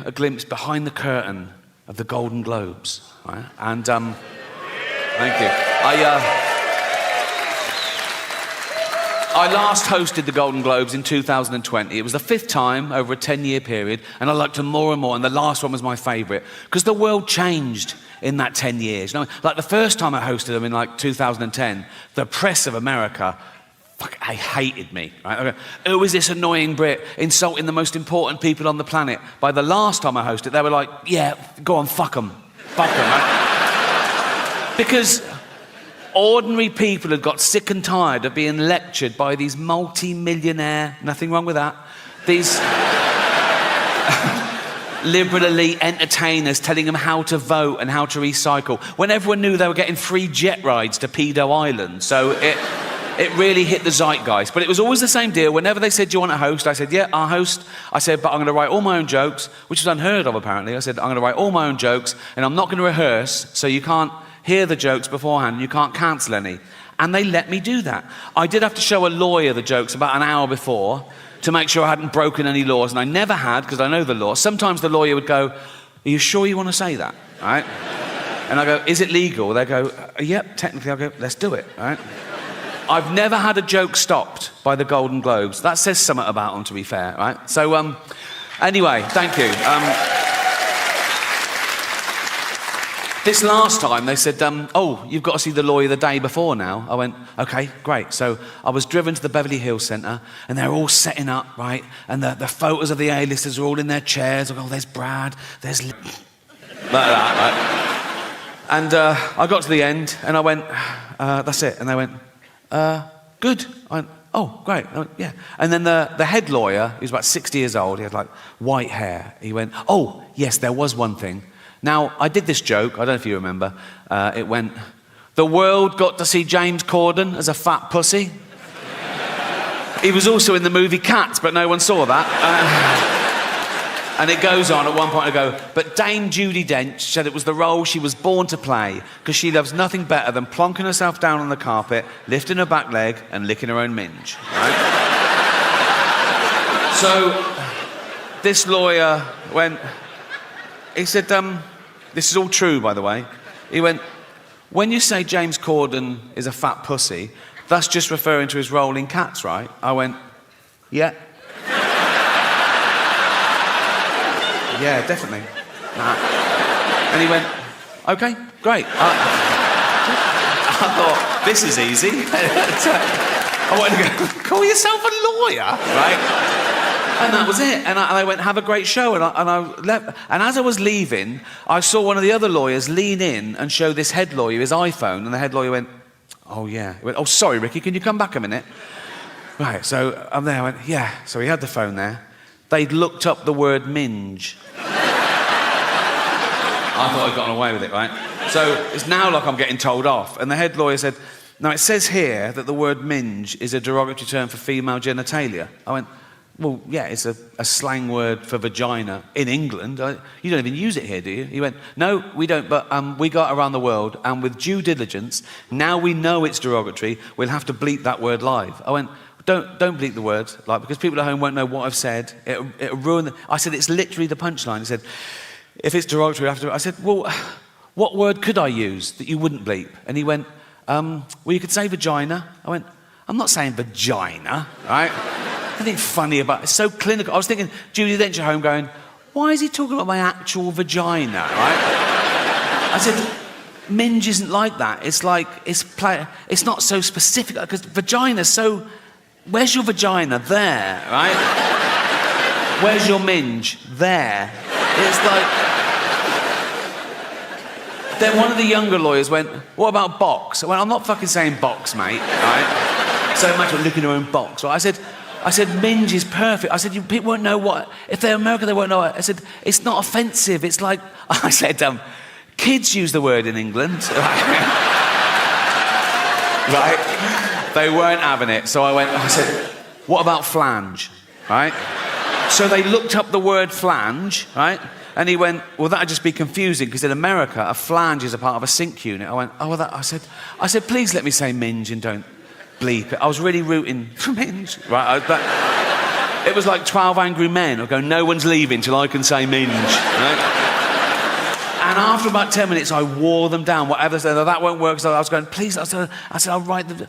a glimpse behind the curtain of the Golden Globes, right? And thank you. I last hosted the Golden Globes in 2020. It was the 5th time over a 10-year period, and I liked them more and more, and the last one was my favourite, because the world changed in that 10 years. You know, like the first time I hosted them in like 2010, the press of America, they hated me. Right? Who is this annoying Brit insulting the most important people on the planet? By the last time I hosted, they were like, yeah, go on, fuck them. Fuck them, right? Because ordinary people had got sick and tired of being lectured by these multi-millionaire, nothing wrong with that, these liberal elite entertainers telling them how to vote and how to recycle, when everyone knew they were getting free jet rides to Pedo Island. So it really hit the zeitgeist. But it was always the same deal. Whenever they said, do you want to host? I said, yeah, I'll host. I said, but I'm going to write all my own jokes, which was unheard of, apparently. I said, I'm going to write all my own jokes, and I'm not going to rehearse, so you can't hear the jokes beforehand, and you can't cancel any. And they let me do that. I did have to show a lawyer the jokes about an hour before to make sure I hadn't broken any laws, and I never had, because I know the law. Sometimes the lawyer would go, are you sure you want to say that? Right? And I go, is it legal? They go, yep, technically. I go, let's do it. Right? I've never had a joke stopped by the Golden Globes. That says something about them, to be fair, right? So, anyway, thank you. This last time, they said, oh, you've got to see the lawyer the day before now. I went, okay, great. So I was driven to the Beverly Hills Centre, and they're all setting up, right? And the photos of the A-listers are all in their chairs. I go, oh, there's Brad, there's... like that, right? And I got to the end, and I went, that's it. And they went, good. I went, oh, great. I went, yeah. And then the head lawyer, he was about 60 years old, he had like white hair. He went, oh, yes, there was one thing. Now, I did this joke, I don't know if you remember. It went, the world got to see James Corden as a fat pussy. He was also in the movie Cats, but no one saw that. And it goes on, at one point I go, but Dame Judi Dench said it was the role she was born to play, because she loves nothing better than plonking herself down on the carpet, lifting her back leg, and licking her own minge. Right? So, this lawyer went, he said, this is all true, by the way. He went, when you say James Corden is a fat pussy, that's just referring to his role in Cats, right? I went, yeah. Yeah, definitely. And he went, okay, great. I thought, this is easy. I wanted to go, call yourself a lawyer, right? And that was it. And I went, have a great show. And I left. And as I was leaving, I saw one of the other lawyers lean in and show this head lawyer his iPhone. And the head lawyer went, oh, yeah. He went, oh, sorry, Ricky, can you come back a minute? Right, so I'm there. I went, yeah. So he had the phone there. They'd looked up the word minge. I thought I'd gotten away with it, right? So it's now like I'm getting told off. And the head lawyer said, now it says here that the word minge is a derogatory term for female genitalia. I went, well, yeah, it's a slang word for vagina in England. You don't even use it here, do you? He went, no, we don't, but we go around the world, and with due diligence, now we know it's derogatory, we'll have to bleep that word live. I went, don't bleep the word, like, because people at home won't know what I've said. It'll ruin I said, it's literally the punchline. He said, if it's derogatory, I said, well, what word could I use that you wouldn't bleep? And he went, well, you could say vagina. I went, I'm not saying vagina, right? Nothing funny about it. It's so clinical. I was thinking, Judi Dench at home going, why is he talking about my actual vagina, right? I said, minge isn't like that. It's like, it's not so specific, because vagina's so, where's your vagina? There, right? Where's your minge? There. It's like, then one of the younger lawyers went, what about box? I went, I'm not fucking saying box, mate, right? So imagine looking at her own box, right? I said, minge is perfect. I said, people won't know what, if they're American, they won't know it. I said, it's not offensive. It's like, I said, kids use the word in England. Right? They weren't having it. So I said, what about flange? Right? So they looked up the word flange, right? And he went, well, that'd just be confusing, because in America, a flange is a part of a sink unit. I went, oh, well, I said, please let me say minge and don't bleep it. I was really rooting for minge, right? It was like 12 Angry Men. I go, no one's leaving till I can say minge. Right? And after about 10 minutes, I wore them down. Whatever they said, that won't work. So I was going, please. I said, I'll write them.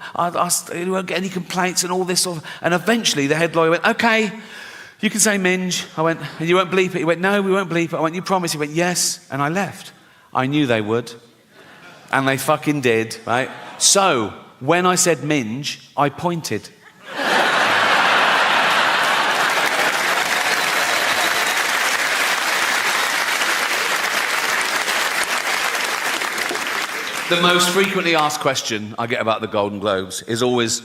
You won't get any complaints and all this sort of. And eventually, the head lawyer went, okay, you can say minge. I went, and you won't bleep it. He went, no, we won't bleep it. I went, you promise? He went, yes. And I left. I knew they would. And they fucking did, right? So, when I said minge, I pointed. The most frequently asked question I get about the Golden Globes is always,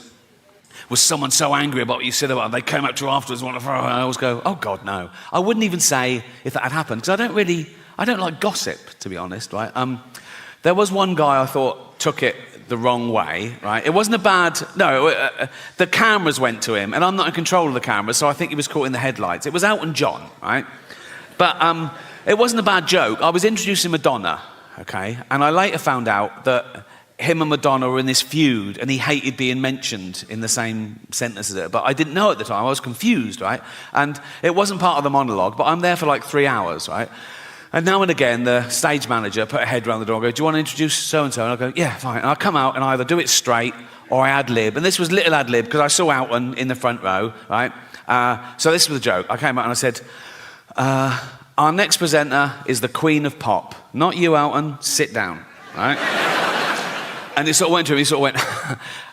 was someone so angry about what you said about them? They came up to you afterwards and I always go, oh God, no. I wouldn't even say if that had happened, because I don't like gossip, to be honest, right? There was one guy I thought took it the wrong way, right? It wasn't a bad, the cameras went to him, and I'm not in control of the cameras, so I think he was caught in the headlights. It was Elton John, right? But it wasn't a bad joke. I was introducing Madonna, okay? And I later found out that him and Madonna were in this feud and he hated being mentioned in the same sentence as her. But I didn't know at the time. I was confused, right? And it wasn't part of the monologue, but I'm there for like 3 hours, right? And now and again, the stage manager put her head around the door and go, do you want to introduce so-and-so? And I go, yeah, fine. And I come out and I either do it straight or I ad-lib. And this was little ad-lib because I saw Elton in the front row, right? So this was the joke. I came out and I said, our next presenter is the Queen of Pop. Not you, Elton. Sit down, right? And it sort of went to him, he sort of went,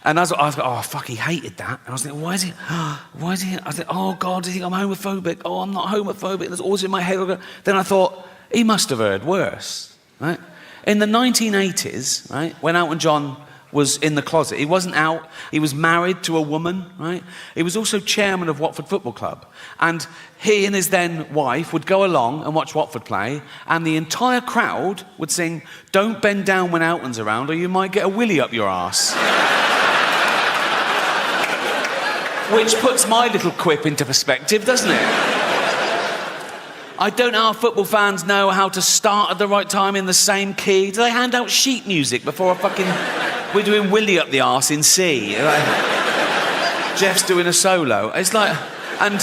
and I was like, oh, fuck, he hated that. And I was thinking, why is he, I was like, oh, God, do you think I'm homophobic? Oh, I'm not homophobic. There's always in my head. Then I thought, he must have heard worse, right? In the 1980s, right, when Elton John was in the closet, he wasn't out, he was married to a woman, right? He was also chairman of Watford Football Club. And he and his then wife would go along and watch Watford play, and the entire crowd would sing, don't bend down when Elton's around or you might get a willy up your arse. Which puts my little quip into perspective, doesn't it? I don't know how football fans know how to start at the right time in the same key. Do they hand out sheet music before a fucking... We're doing Willy up the arse in C. Like, Jeff's doing a solo. It's like... And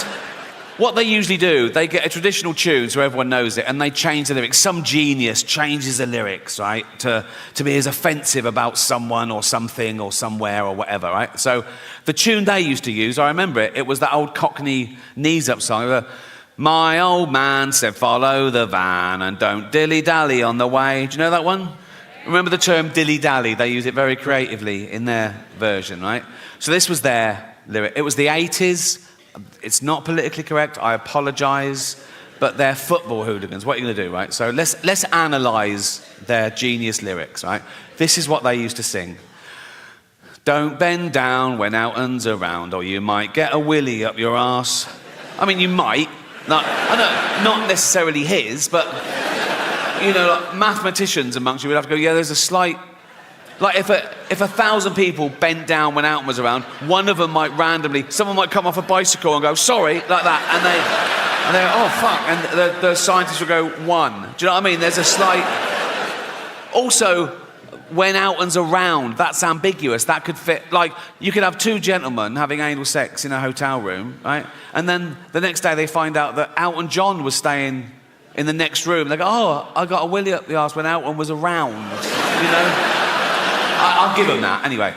what they usually do, they get a traditional tune so everyone knows it, and they change the lyrics. Some genius changes the lyrics, right, to be as offensive about someone or something or somewhere or whatever, right? So the tune they used to use, I remember it, it was that old Cockney knees up song. My old man said, follow the van and don't dilly-dally on the way. Do you know that one? Remember the term dilly-dally? They use it very creatively in their version, right? So this was their lyric. It was the 80s. It's not politically correct. I apologise. But they're football hooligans. What are you going to do, right? So let's analyse their genius lyrics, right? This is what they used to sing. Don't bend down when Elton's around or you might get a willy up your arse. I mean, you might. Not necessarily his, but, you know, like mathematicians amongst you would have to go, yeah, there's a slight... Like, if 1,000 people bent down when Elton was around, one of them might randomly... Someone might come off a bicycle and go, sorry, like that, and they go, oh, fuck, and the scientists will go, 1. Do you know what I mean? There's a slight... Also... When Elton's around, that's ambiguous. That could fit, like, you could have 2 gentlemen having anal sex in a hotel room, right? And then the next day they find out that Elton John was staying in the next room. They go, oh, I got a willy up the arse when Elton was around, you know? I'll give them that. Anyway.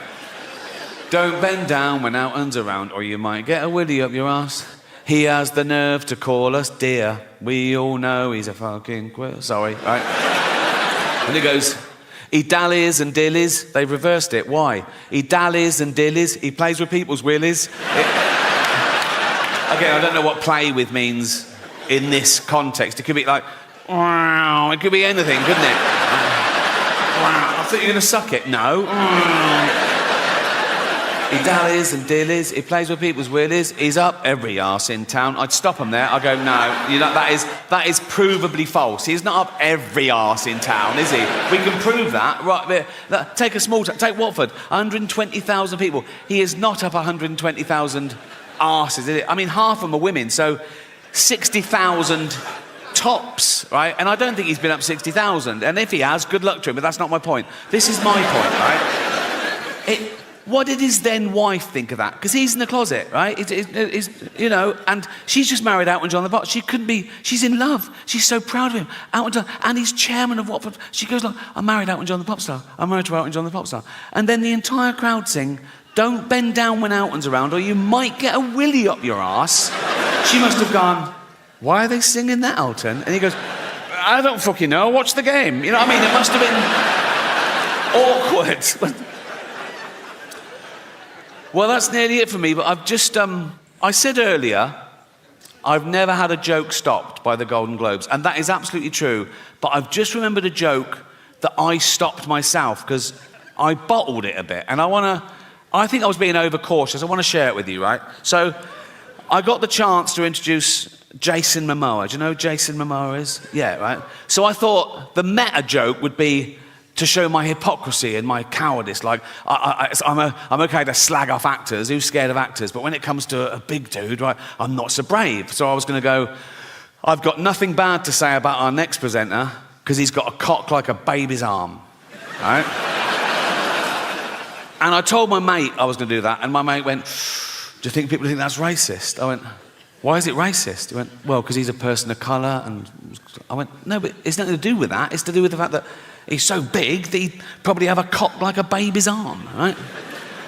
Don't bend down when Elton's around or you might get a willy up your arse. He has the nerve to call us dear. We all know he's a fucking queer. Sorry, right? And it goes... He dallies and dillies. They've reversed it. Why? He dallies and dillies. He plays with people's willies. Okay, I don't know what play with means in this context. It could be like, wow. It could be anything, couldn't it? Wow. I thought you were going to suck it. No. He dallies and dillies. He plays with people's willies. He's up every arse in town. I'd stop him there. I'd go, no, you know, that is provably false. He's not up every arse in town, is he? We can prove that. Right, take a small town. Take Watford. 120,000 people. He is not up 120,000 arses, is it? I mean, half of them are women, so 60,000 tops, right? And I don't think he's been up 60,000. And if he has, good luck to him, but that's not my point. This is my point, right? what did his then wife think of that? Because he's in the closet, right? You know, and she's just married Elton John the Pop. She couldn't be, she's in love. She's so proud of him. Elton John, and he's chairman of Watford. She goes like, I'm married to Elton John the Pop star. I'm married to Elton John the Pop star. And then the entire crowd sing, don't bend down when Elton's around or you might get a willy up your arse. She must have gone, why are they singing that, Elton? And he goes, I don't fucking know, watch the game. You know what I mean? It must have been awkward. Well, that's nearly it for me, but I've just, I said earlier, I've never had a joke stopped by the Golden Globes, and that is absolutely true, but I've just remembered a joke that I stopped myself, because I bottled it a bit, and I think I was being overcautious. I want to share it with you, right? So, I got the chance to introduce Jason Momoa. Do you know who Jason Momoa is? Yeah, right? So I thought the meta joke would be to show my hypocrisy and my cowardice. Like, I'm okay to slag off actors, who's scared of actors, but when it comes to a big dude, right, I'm not so brave. So I was going to go, I've got nothing bad to say about our next presenter, because he's got a cock like a baby's arm, right? And I told my mate I was going to do that, and my mate went, do you think people think that's racist? I went, why is it racist? He went, well, because he's a person of colour, and I went, no, but it's nothing to do with that. It's to do with the fact that he's so big that he'd probably have a cock like a baby's arm, right?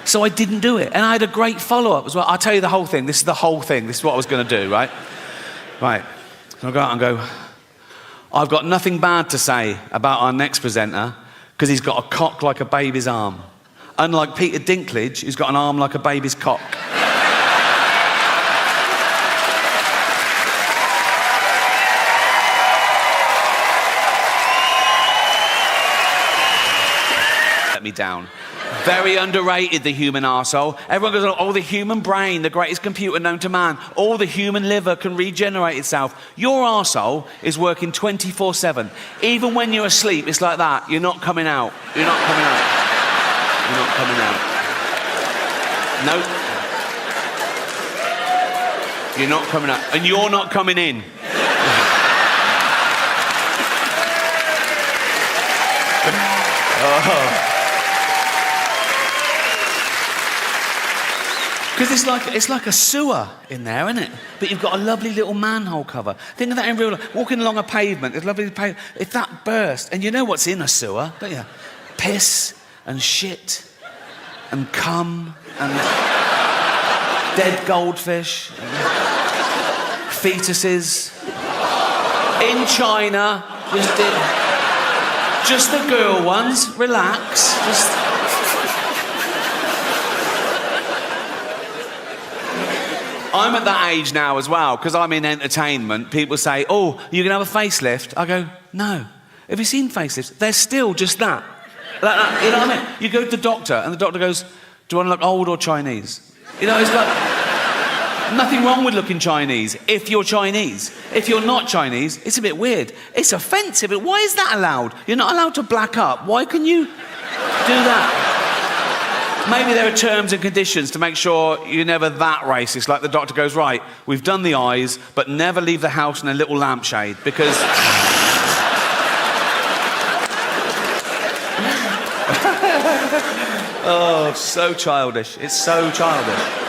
So I didn't do it. And I had a great follow-up as well. I'll tell you the whole thing. This is the whole thing. This is what I was going to do, right? Right. So I go out and go, I've got nothing bad to say about our next presenter because he's got a cock like a baby's arm. Unlike Peter Dinklage, who's got an arm like a baby's cock. Me down. Very underrated, the human arsehole. Everyone goes, oh, the human brain, the greatest computer known to man. All the human liver can regenerate itself. Your arsehole is working 24/7. Even when you're asleep, it's like that. You're not coming out. You're not coming out. You're not coming out. Nope. You're not coming out. And you're not coming in. Oh. Because it's like a sewer in there, isn't it? But you've got a lovely little manhole cover. Think of that in real life. Walking along a pavement, it's lovely pavement. If that burst, and you know what's in a sewer, don't you? Piss and shit and cum and dead goldfish and fetuses. In China, just the girl ones. Relax. I'm at that age now as well, because I'm in entertainment. People say, oh, you can have a facelift. I go, no. Have you seen facelifts? They're still just that. Like that. You know what I mean? You go to the doctor, and the doctor goes, do you want to look old or Chinese? You know, it's like, nothing wrong with looking Chinese if you're Chinese. If you're not Chinese, it's a bit weird. It's offensive. Why is that allowed? You're not allowed to black up. Why can you do that? Maybe there are terms and conditions to make sure you're never that racist. Like the doctor goes, right, we've done the eyes, but never leave the house in a little lampshade, because... Oh, so childish. It's so childish.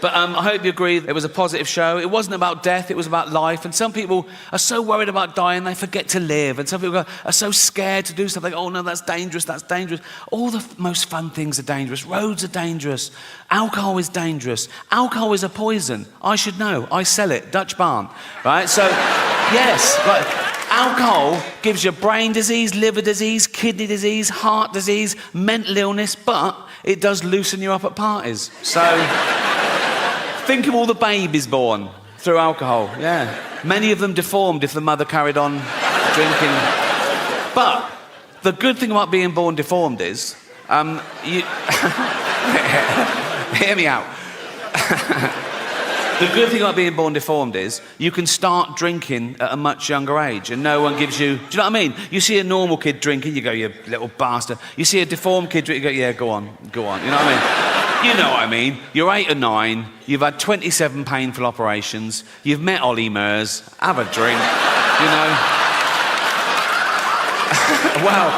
But I hope you agree it was a positive show. It wasn't about death, it was about life. And some people are so worried about dying, they forget to live. And some people are so scared to do something. Oh, no, that's dangerous, that's dangerous. All the most fun things are dangerous. Roads are dangerous. Alcohol is dangerous. Alcohol is a poison. I should know. I sell it. Dutch barn. Right? So, yes. Right. Alcohol gives you brain disease, liver disease, kidney disease, heart disease, mental illness, but it does loosen you up at parties. So... Think of all the babies born through alcohol, yeah. Many of them deformed if the mother carried on drinking. But the good thing about being born deformed is, you... Hear me out. The good thing about being born deformed is you can start drinking at a much younger age and no one gives you... Do you know what I mean? You see a normal kid drinking, you go, you little bastard. You see a deformed kid drinking, you go, yeah, go on. You know what I mean? You know what I mean. You're 8 or 9, you've had 27 painful operations, you've met Ollie Murs, have a drink, you know. Well,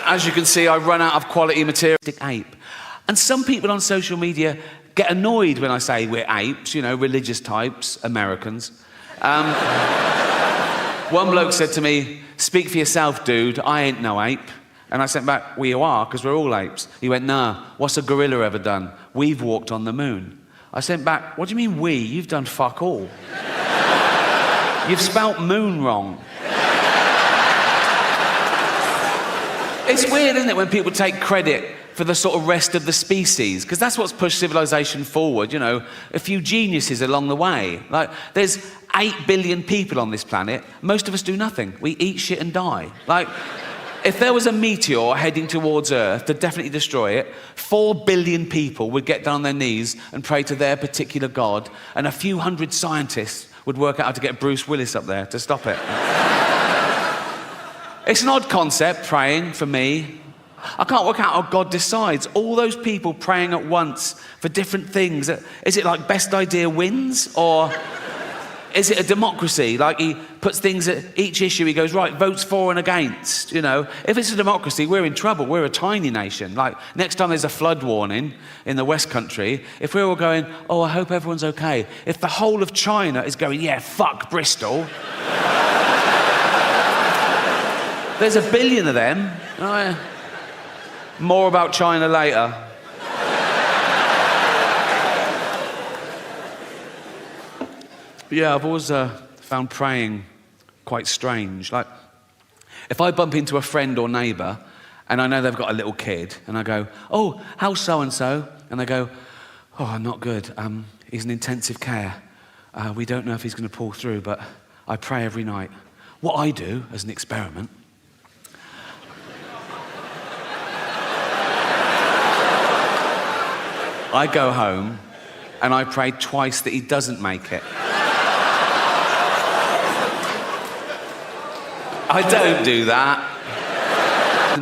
As you can see, I run out of quality material. Ape. And some people on social media get annoyed when I say we're apes, you know, religious types, Americans. One bloke said to me, "Speak for yourself, dude, I ain't no ape." And I sent back, "Well, you are, because we're all apes." He went, "Nah, what's a gorilla ever done? We've walked on the moon." I sent back, "What do you mean we? You've done fuck all. You've spelt moon wrong." It's weird, isn't it, when people take credit for the sort of rest of the species, because that's what's pushed civilization forward, you know, a few geniuses along the way. Like, there's 8 billion people on this planet. Most of us do nothing. We eat shit and die. Like, if there was a meteor heading towards Earth to definitely destroy it, 4 billion people would get down on their knees and pray to their particular god, and a few hundred scientists would work out how to get Bruce Willis up there to stop it. It's an odd concept, praying, for me. I can't work out how God decides. All those people praying at once for different things. Is it like best idea wins? Or is it a democracy? Like he puts things at each issue, he goes, right, votes for and against, you know. If it's a democracy, we're in trouble. We're a tiny nation. Like, next time there's a flood warning in the West Country, if we're all going, oh, I hope everyone's okay. If the whole of China is going, yeah, fuck Bristol. There's 1 billion of them. Oh, yeah. More about China later. Yeah, I've always found praying quite strange. Like, if I bump into a friend or neighbour and I know they've got a little kid and I go, oh, how's so-and-so? And they go, oh, not good. He's in intensive care. We don't know if he's going to pull through, but I pray every night. What I do as an experiment, I go home and I pray twice that he doesn't make it. I don't do that.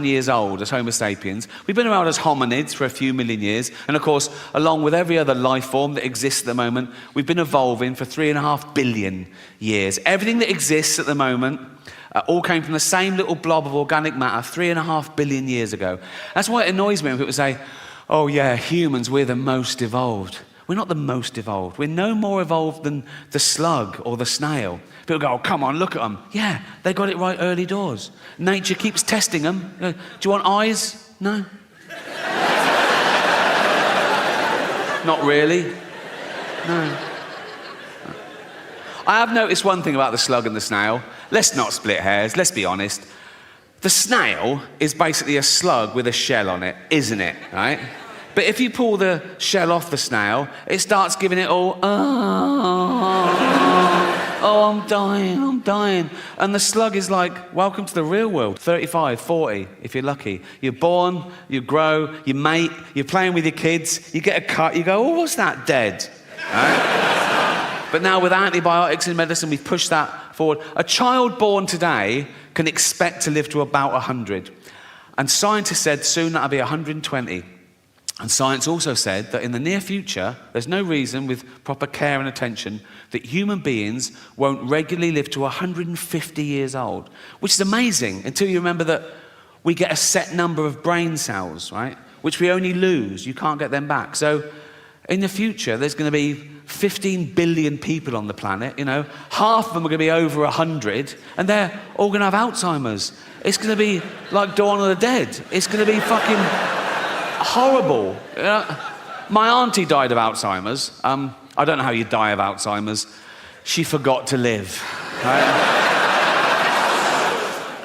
Years old as Homo sapiens. We've been around as hominids for a few million years, and of course, along with every other life form that exists at the moment, we've been evolving for 3.5 billion years. Everything that exists at the moment all came from the same little blob of organic matter 3.5 billion years ago. That's why it annoys me when people say, oh yeah, humans, we're the most evolved. We're not the most evolved. We're no more evolved than the slug or the snail. People go, oh, come on, look at them. Yeah, they got it right early doors. Nature keeps testing them. Do you want eyes? No. Not really. No. I have noticed one thing about the slug and the snail. Let's not split hairs, let's be honest. The snail is basically a slug with a shell on it, isn't it, right? But if you pull the shell off the snail, it starts giving it all, oh, I'm dying. And the slug is like, welcome to the real world. 35, 40, if you're lucky. You're born, you grow, you mate, you're playing with your kids, you get a cut, you go, oh, what's that, dead? Right? But now with antibiotics and medicine, we've pushed that forward. A child born today can expect to live to about 100. And scientists said soon that'll be 120. And science also said that in the near future, there's no reason with proper care and attention that human beings won't regularly live to 150 years old, which is amazing until you remember that we get a set number of brain cells, right? Which we only lose. You can't get them back. So in the future, there's going to be 15 billion people on the planet, you know. Half of them are going to be over 100, and they're all going to have Alzheimer's. It's going to be like Dawn of the Dead. It's going to be fucking horrible. You know? My auntie died of Alzheimer's. I don't know how you die of Alzheimer's. She forgot to live. Right?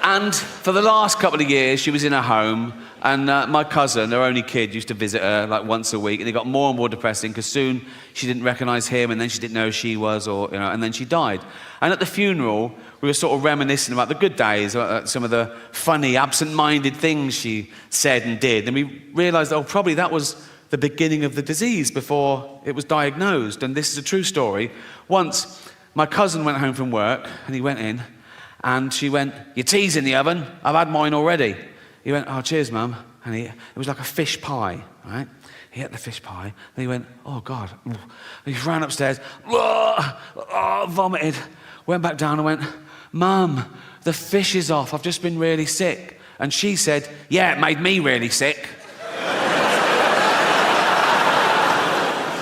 And for the last couple of years, she was in her home, and my cousin, her only kid, used to visit her like once a week, and it got more and more depressing because soon she didn't recognise him, and then she didn't know who she was, or you know, and then she died. And at the funeral, we were sort of reminiscing about the good days, about some of the funny, absent-minded things she said and did, and we realised, oh, probably that was the beginning of the disease before it was diagnosed. And this is a true story. Once, my cousin went home from work, and he went in, and she went, your tea's in the oven, I've had mine already. He went, oh, cheers, Mum. And it was like a fish pie, right? He ate the fish pie, and he went, oh, God. And he ran upstairs, vomited, went back down and went, Mum, the fish is off, I've just been really sick. And she said, yeah, it made me really sick.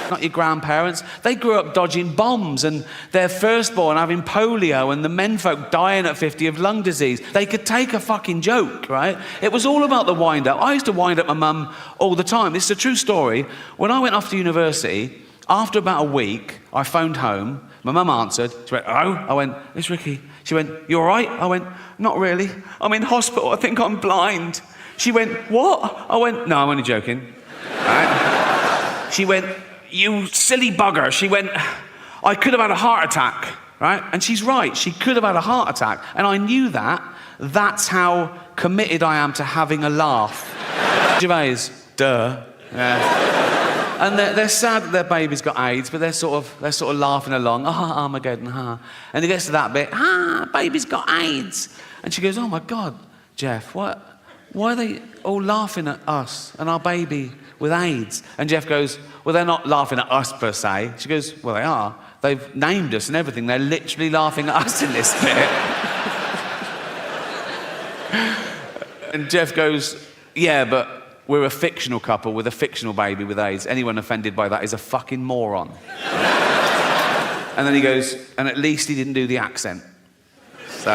Not your grandparents. They grew up dodging bombs and their firstborn having polio and the menfolk dying at 50 of lung disease. They could take a fucking joke, right? It was all about the wind-up. I used to wind up my mum all the time. This is a true story. When I went off to university, after about a week, I phoned home. My mum answered. She went, hello? I went, it's Ricky. She went, you all right? I went, not really. I'm in hospital. I think I'm blind. She went, what? I went, no, I'm only joking. Right? She went, you silly bugger. She went, I could have had a heart attack, right? And she's right, she could have had a heart attack. And I knew that. That's how committed I am to having a laugh. Gervais, duh. Yeah. And they're sad that their baby's got AIDS, but they're sort of laughing along. Ah, Armageddon, ha. And it gets to that bit, baby's got AIDS. And she goes, oh my God, Jeff, why are they all laughing at us and our baby with AIDS? And Jeff goes, well, they're not laughing at us per se. She goes, well, they are. They've named us and everything. They're literally laughing at us in this bit. And Jeff goes, yeah, but we're a fictional couple with a fictional baby with AIDS. Anyone offended by that is a fucking moron. And then he goes, and at least he didn't do the accent. So...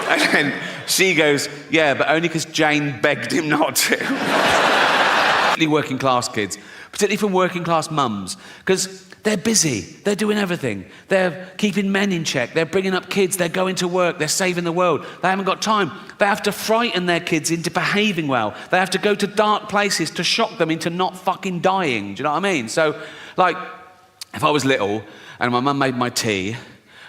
And then she goes, yeah, but only because Jane begged him not to. Particularly working class kids, particularly from working class mums, because they're busy, they're doing everything. They're keeping men in check, they're bringing up kids, they're going to work, they're saving the world. They haven't got time. They have to frighten their kids into behaving well. They have to go to dark places to shock them into not fucking dying. Do you know what I mean? So, like, if I was little and my mum made my tea,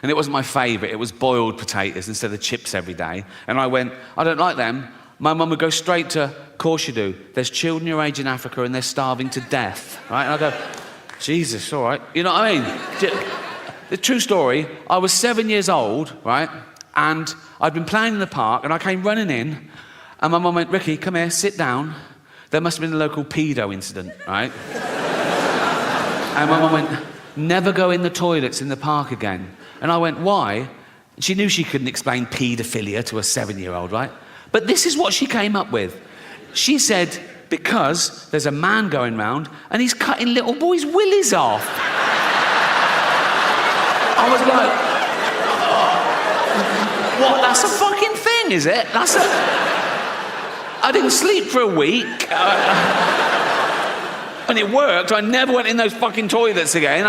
and it wasn't my favourite, it was boiled potatoes instead of chips every day. And I went, I don't like them. My mum would go straight to, of course you do. There's children your age in Africa and they're starving to death, right? And I go, Jesus, all right. You know what I mean? The true story, I was 7 years old, right? And I'd been playing in the park and I came running in and my mum went, Ricky, come here, sit down. There must have been a local pedo incident, right? And my mum went, never go in the toilets in the park again. And I went, why? She knew she couldn't explain paedophilia to a 7-year-old, right? But this is what she came up with. She said, because there's a man going round and he's cutting little boys' willies off. I was like, what? That's a fucking thing, is it? I didn't sleep for a week. And it worked. I never went in those fucking toilets again.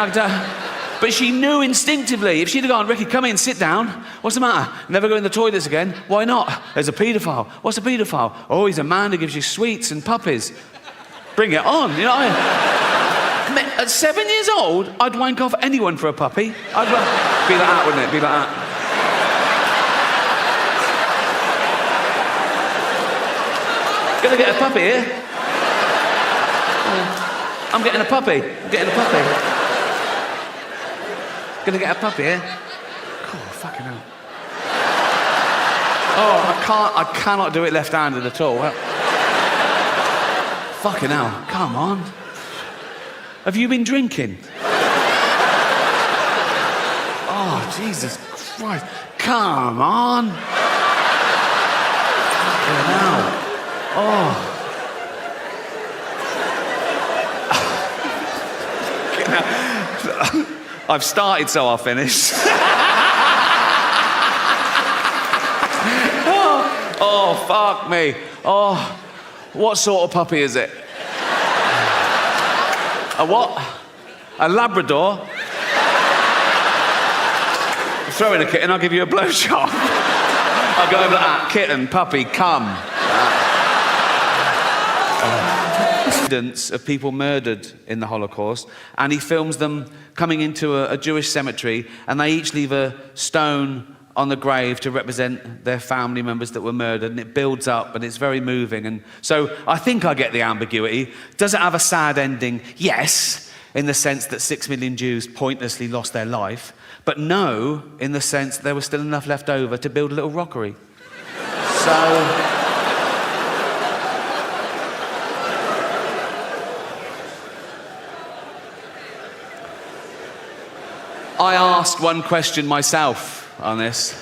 But she knew instinctively. If she'd have gone, Ricky, come in, sit down. What's the matter? Never go in the toilets again. Why not? There's a paedophile. What's a paedophile? Oh, he's a man who gives you sweets and puppies. Bring it on, you know what I mean? At 7 years old, I'd wank off anyone for a puppy. I'd be like that, wouldn't it? Be like that. Gonna get a puppy here. I'm getting a puppy. I'm getting a puppy. Gonna get a puppy, eh? Oh, fucking hell. Oh, I cannot do it left-handed at all. Fucking hell, come on. Have you been drinking? Oh, Jesus Christ. Come on. Fucking hell. Oh. I've started, so I'll finish. Oh, fuck me. Oh, what sort of puppy is it? A what? A Labrador? Throw in a kitten, I'll give you a blowjob. I'll go over that. Kitten, puppy, come. Of people murdered in the Holocaust, and he films them coming into a Jewish cemetery, and they each leave a stone on the grave to represent their family members that were murdered, and it builds up, and it's very moving. And so I think I get the ambiguity. Does it have a sad ending? Yes, in the sense that 6 million Jews pointlessly lost their life, but no, in the sense there was still enough left over to build a little rockery. So... I asked one question myself on this.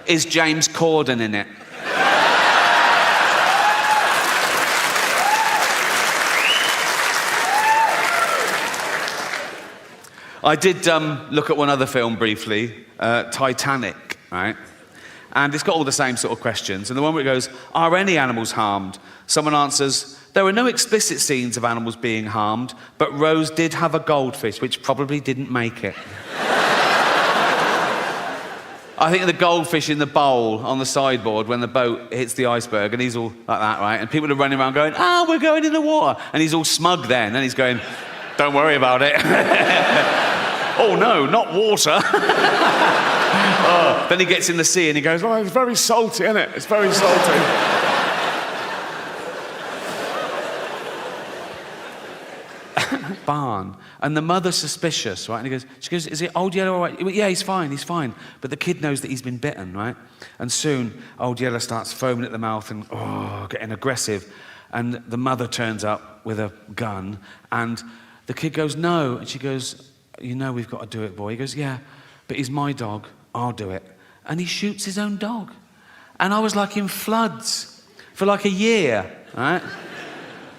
is James Corden in it? I did look at one other film briefly, Titanic, right? And it's got all the same sort of questions. And the one where it goes, are any animals harmed? Someone answers, there were no explicit scenes of animals being harmed, but Rose did have a goldfish, which probably didn't make it. I think the goldfish in the bowl on the sideboard when the boat hits the iceberg, and he's all like that, right? And people are running around going, we're going in the water. And he's all smug then, and he's going, don't worry about it. Oh no, not water. Then he gets in the sea and he goes, it's very salty, isn't it? It's very salty. Barn. And the mother's suspicious, right? And she goes, is it Old Yeller all right? Yeah, he's fine. But the kid knows that he's been bitten, right? And soon, Old Yeller starts foaming at the mouth and, getting aggressive. And the mother turns up with a gun and the kid goes, no. And she goes, you know we've got to do it, boy. He goes, yeah, but he's my dog. I'll do it. And he shoots his own dog. And I was like in floods for like a year, right?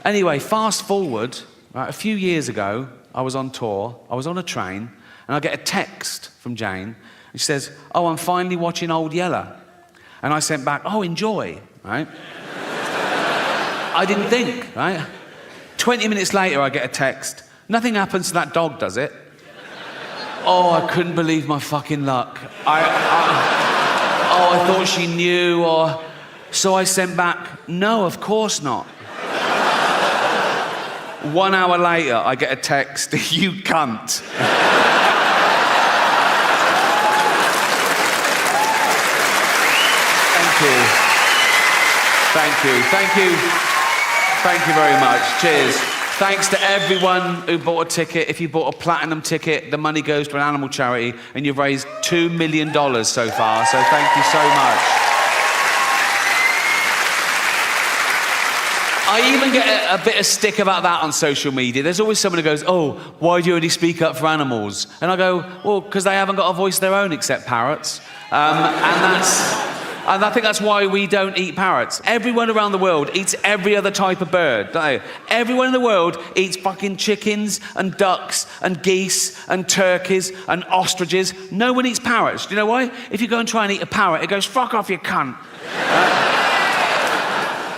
Anyway, fast forward, right, a few years ago, I was on tour, I was on a train, and I get a text from Jane, and she says, I'm finally watching Old Yeller. And I sent back, enjoy, right? I didn't think, right? 20 minutes later, I get a text, nothing happens to that dog, does it? I couldn't believe my fucking luck. I thought she knew, so I sent back, no, of course not. 1 hour later, I get a text, you cunt. Thank you very much. Cheers. Thanks to everyone who bought a ticket. If you bought a platinum ticket, the money goes to an animal charity, and you've raised $2 million so far, so thank you so much. I even get a bit of stick about that on social media. There's always someone who goes, why do you only speak up for animals? And I go, well, because they haven't got a voice of their own except parrots. And I think that's why we don't eat parrots. Everyone around the world eats every other type of bird, don't they? Everyone in the world eats fucking chickens and ducks and geese and turkeys and ostriches. No one eats parrots. Do you know why? If you go and try and eat a parrot, it goes, fuck off, you cunt.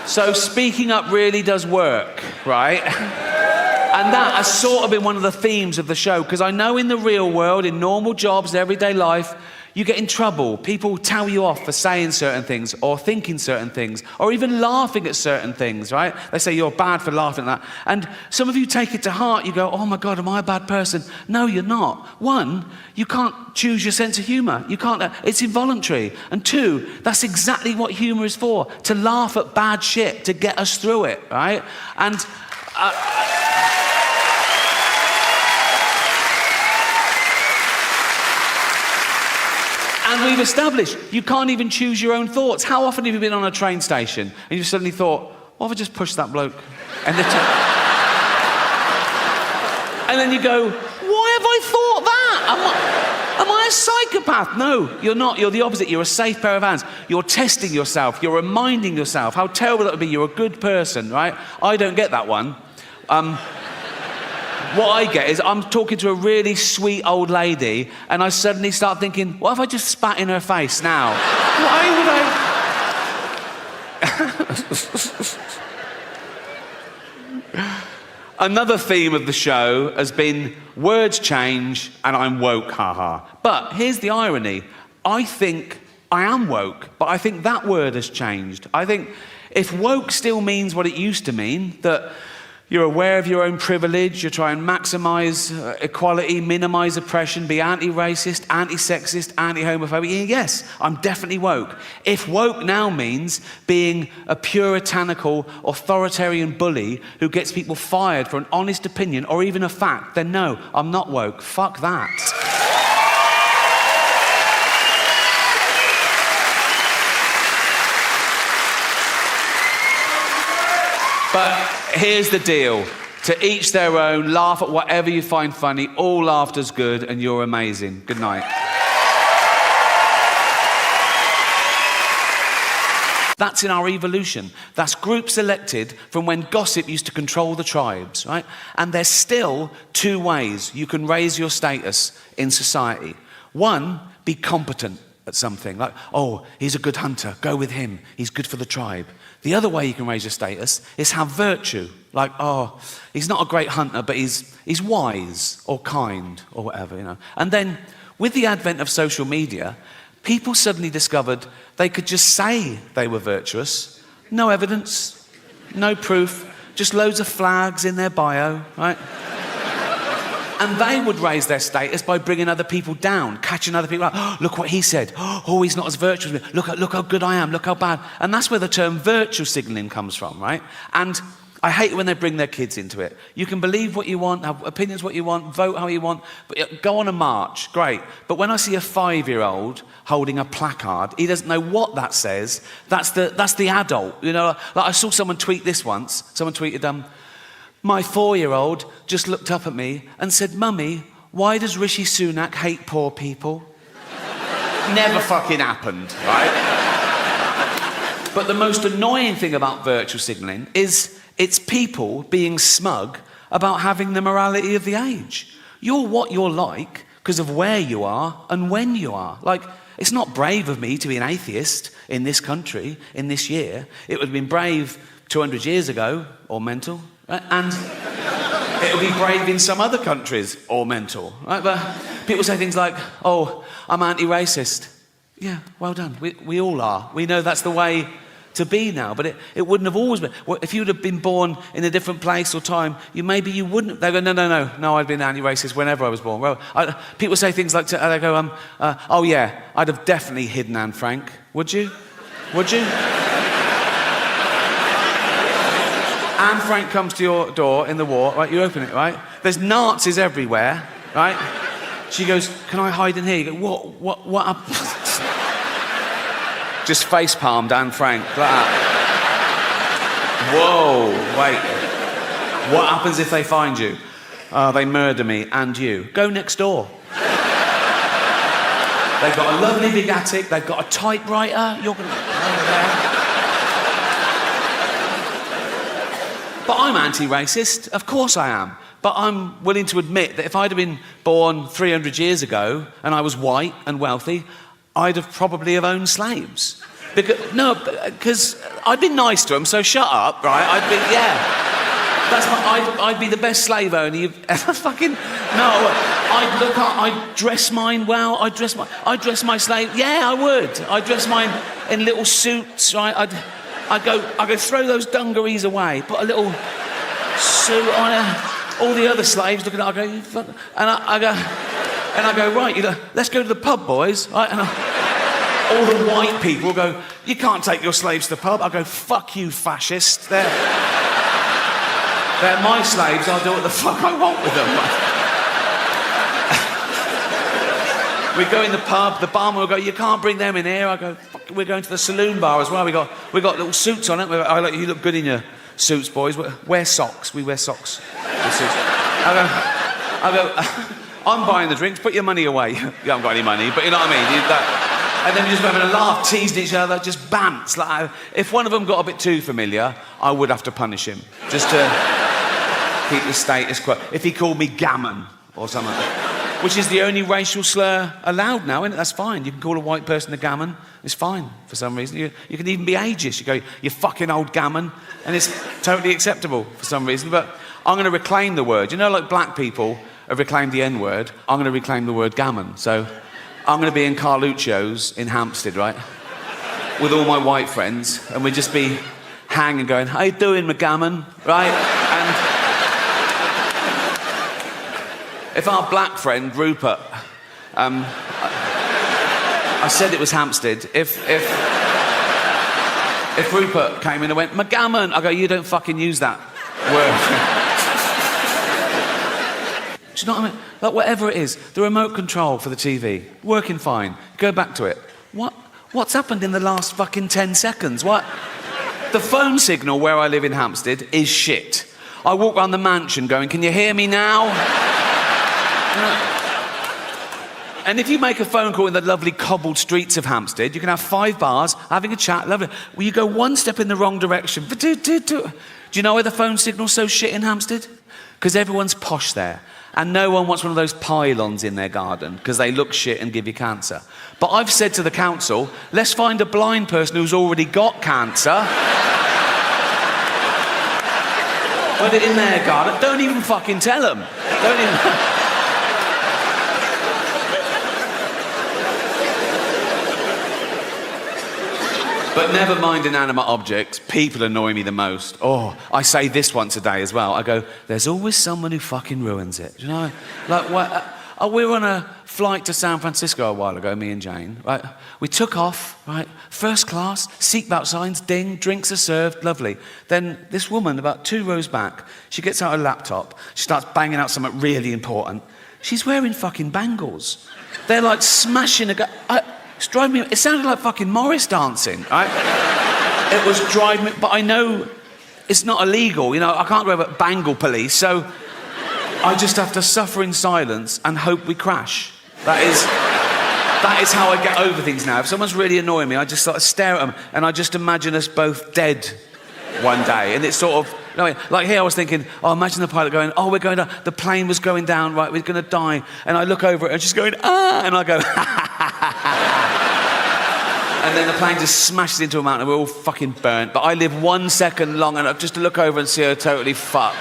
So speaking up really does work, right? And that has sort of been one of the themes of the show, because I know in the real world, in normal jobs, everyday life, you get in trouble. People tell you off for saying certain things or thinking certain things or even laughing at certain things, right? They say you're bad for laughing at that. And some of you take it to heart. You go, oh my God, am I a bad person? No, you're not. One, you can't choose your sense of humour. You can't, it's involuntary. And two, that's exactly what humour is for, to laugh at bad shit, to get us through it, right? And... And we've established you can't even choose your own thoughts. How often have you been on a train station and you suddenly thought, what if I just pushed that bloke? And then you go, why have I thought that? Am I a psychopath? No, you're not. You're the opposite. You're a safe pair of hands. You're testing yourself. You're reminding yourself how terrible that would be. You're a good person, right? I don't get that one. What I get is I'm talking to a really sweet old lady and I suddenly start thinking, what if I just spat in her face now? Why would I? Another theme of the show has been words change and I'm woke, haha. But here's the irony. I think I am woke, but I think that word has changed. I think if woke still means what it used to mean, that you're aware of your own privilege, you try and maximise equality, minimise oppression, be anti-racist, anti-sexist, anti-homophobic. Yes, I'm definitely woke. If woke now means being a puritanical, authoritarian bully who gets people fired for an honest opinion or even a fact, then no, I'm not woke. Fuck that. But here's the deal. To each their own, laugh at whatever you find funny. All laughter's good and you're amazing. Good night. That's in our evolution. That's group selected from when gossip used to control the tribes, right? And there's still two ways you can raise your status in society. One, be competent at something. Like, oh, he's a good hunter, go with him. He's good for the tribe. The other way you can raise your status is have virtue. Like, oh, he's not a great hunter, but he's wise or kind or whatever, you know. And then with the advent of social media, people suddenly discovered they could just say they were virtuous. No evidence, no proof, just loads of flags in their bio, right? And they would raise their status by bringing other people down, catching other people out. Oh, look what he said. Oh, he's not as virtuous as me. Look how good I am. Look how bad. And that's where the term virtue signalling comes from, right? And I hate it when they bring their kids into it. You can believe what you want, have opinions what you want, vote how you want, but go on a march, great. But when I see a 5-year-old holding a placard, he doesn't know what that says. That's the adult, you know. Like I saw someone tweet this once. Someone tweeted, my 4-year-old just looked up at me and said, Mummy, why does Rishi Sunak hate poor people? Never fucking happened, right? But the most annoying thing about virtue signalling is it's people being smug about having the morality of the age. You're what you're like because of where you are and when you are. Like, it's not brave of me to be an atheist in this country, in this year. It would have been brave 200 years ago, or mental. And it'll be brave in some other countries, or mental, right? But people say things like, oh, I'm anti-racist. Yeah, well done. We all are. We know that's the way to be now, but it wouldn't have always been. Well, if you'd have been born in a different place or time, maybe you wouldn't. They go, no, I'd been anti-racist whenever I was born. Well, people say things like, they go, oh yeah, I'd have definitely hidden Anne Frank. Would you? Would you? Anne Frank comes to your door in the war, right? You open it, right? There's Nazis everywhere, right? She goes, can I hide in here? You go, what up? Just face-palmed Anne Frank, like that. Whoa, wait. What happens if they find you? They murder me and you. Go next door. They've got a lovely big attic, they've got a typewriter, you're gonna... over there. But I'm anti-racist, of course I am. But I'm willing to admit that if I'd have been born 300 years ago and I was white and wealthy, I'd have probably have owned slaves. Because I'd be nice to them, so shut up, right? I'd be the best slave owner you've ever fucking... No, I'd dress mine well, I'd dress my slave... Yeah, I would. I'd dress mine in little suits, right? I'd go throw those dungarees away, put a little suit on all the other slaves looking at it, I go, you fuck... And I go, right, let's go to the pub, boys. Right? And all the white people will go, you can't take your slaves to the pub. I go, fuck you, fascist. They're my slaves, I'll do what the fuck I want with them. We go in the pub, the barman will go, you can't bring them in here. I go, fuck, we're going to the saloon bar as well. We got little suits on it. I go, you look good in your suits, boys. Wear socks. We wear socks. I go, I'm buying the drinks, put your money away. You haven't got any money, but you know what I mean? And then we just having a laugh, teasing each other, just bants. Like, if one of them got a bit too familiar, I would have to punish him, just to keep the status quo. If he called me gammon or something, which is the only racial slur allowed now, isn't it? That's fine. You can call a white person a gammon. It's fine for some reason. You can even be ageist. You go, you fucking old gammon, and it's totally acceptable for some reason. But I'm going to reclaim the word. You know, like black people have reclaimed the N-word, I'm going to reclaim the word gammon. So I'm going to be in Carluccio's in Hampstead, right, with all my white friends, and we'd just be hanging going, how you doing, McGammon, right? And if our black friend, Rupert, I said it was Hampstead, if Rupert came in and went, McGammon, I go, you don't fucking use that word. Do you know what I mean? Like, whatever it is, the remote control for the TV, working fine. Go back to it. What's happened in the last fucking 10 seconds? What? The phone signal where I live in Hampstead is shit. I walk around the mansion going, can you hear me now? And if you make a phone call in the lovely cobbled streets of Hampstead, you can have 5 bars, having a chat, lovely. Well, you go one step in the wrong direction. Do you know why the phone signal's so shit in Hampstead? Because everyone's posh there. And no one wants one of those pylons in their garden because they look shit and give you cancer. But I've said to the council, let's find a blind person who's already got cancer. Put it in their garden. Don't even fucking tell them. Don't even... But never mind inanimate objects, people annoy me the most. Oh, I say this once a day as well. I go, there's always someone who fucking ruins it. Do you know? Like, what? We were on a flight to San Francisco a while ago, me and Jane, right? We took off, right? First class, seatbelt signs, ding, drinks are served, lovely. Then this woman, about 2 rows back, she gets out her laptop, she starts banging out something really important. She's wearing fucking bangles. They're like smashing a... It's driving me... It sounded like fucking Morris dancing, right? It was driving me... But I know it's not illegal, you know, I can't go over bangle police, so I just have to suffer in silence and hope we crash. That is how I get over things now. If someone's really annoying me, I just sort of stare at them and I just imagine us both dead one day. And it's sort of... You know, like here I was thinking, oh, imagine the pilot going, oh, we're going to... The plane was going down, right, we're going to die. And I look over it and she's going, ah, and I go, and then the plane just smashes into a mountain and we're all fucking burnt. But I live 1 second long enough just to look over and see her totally fucked.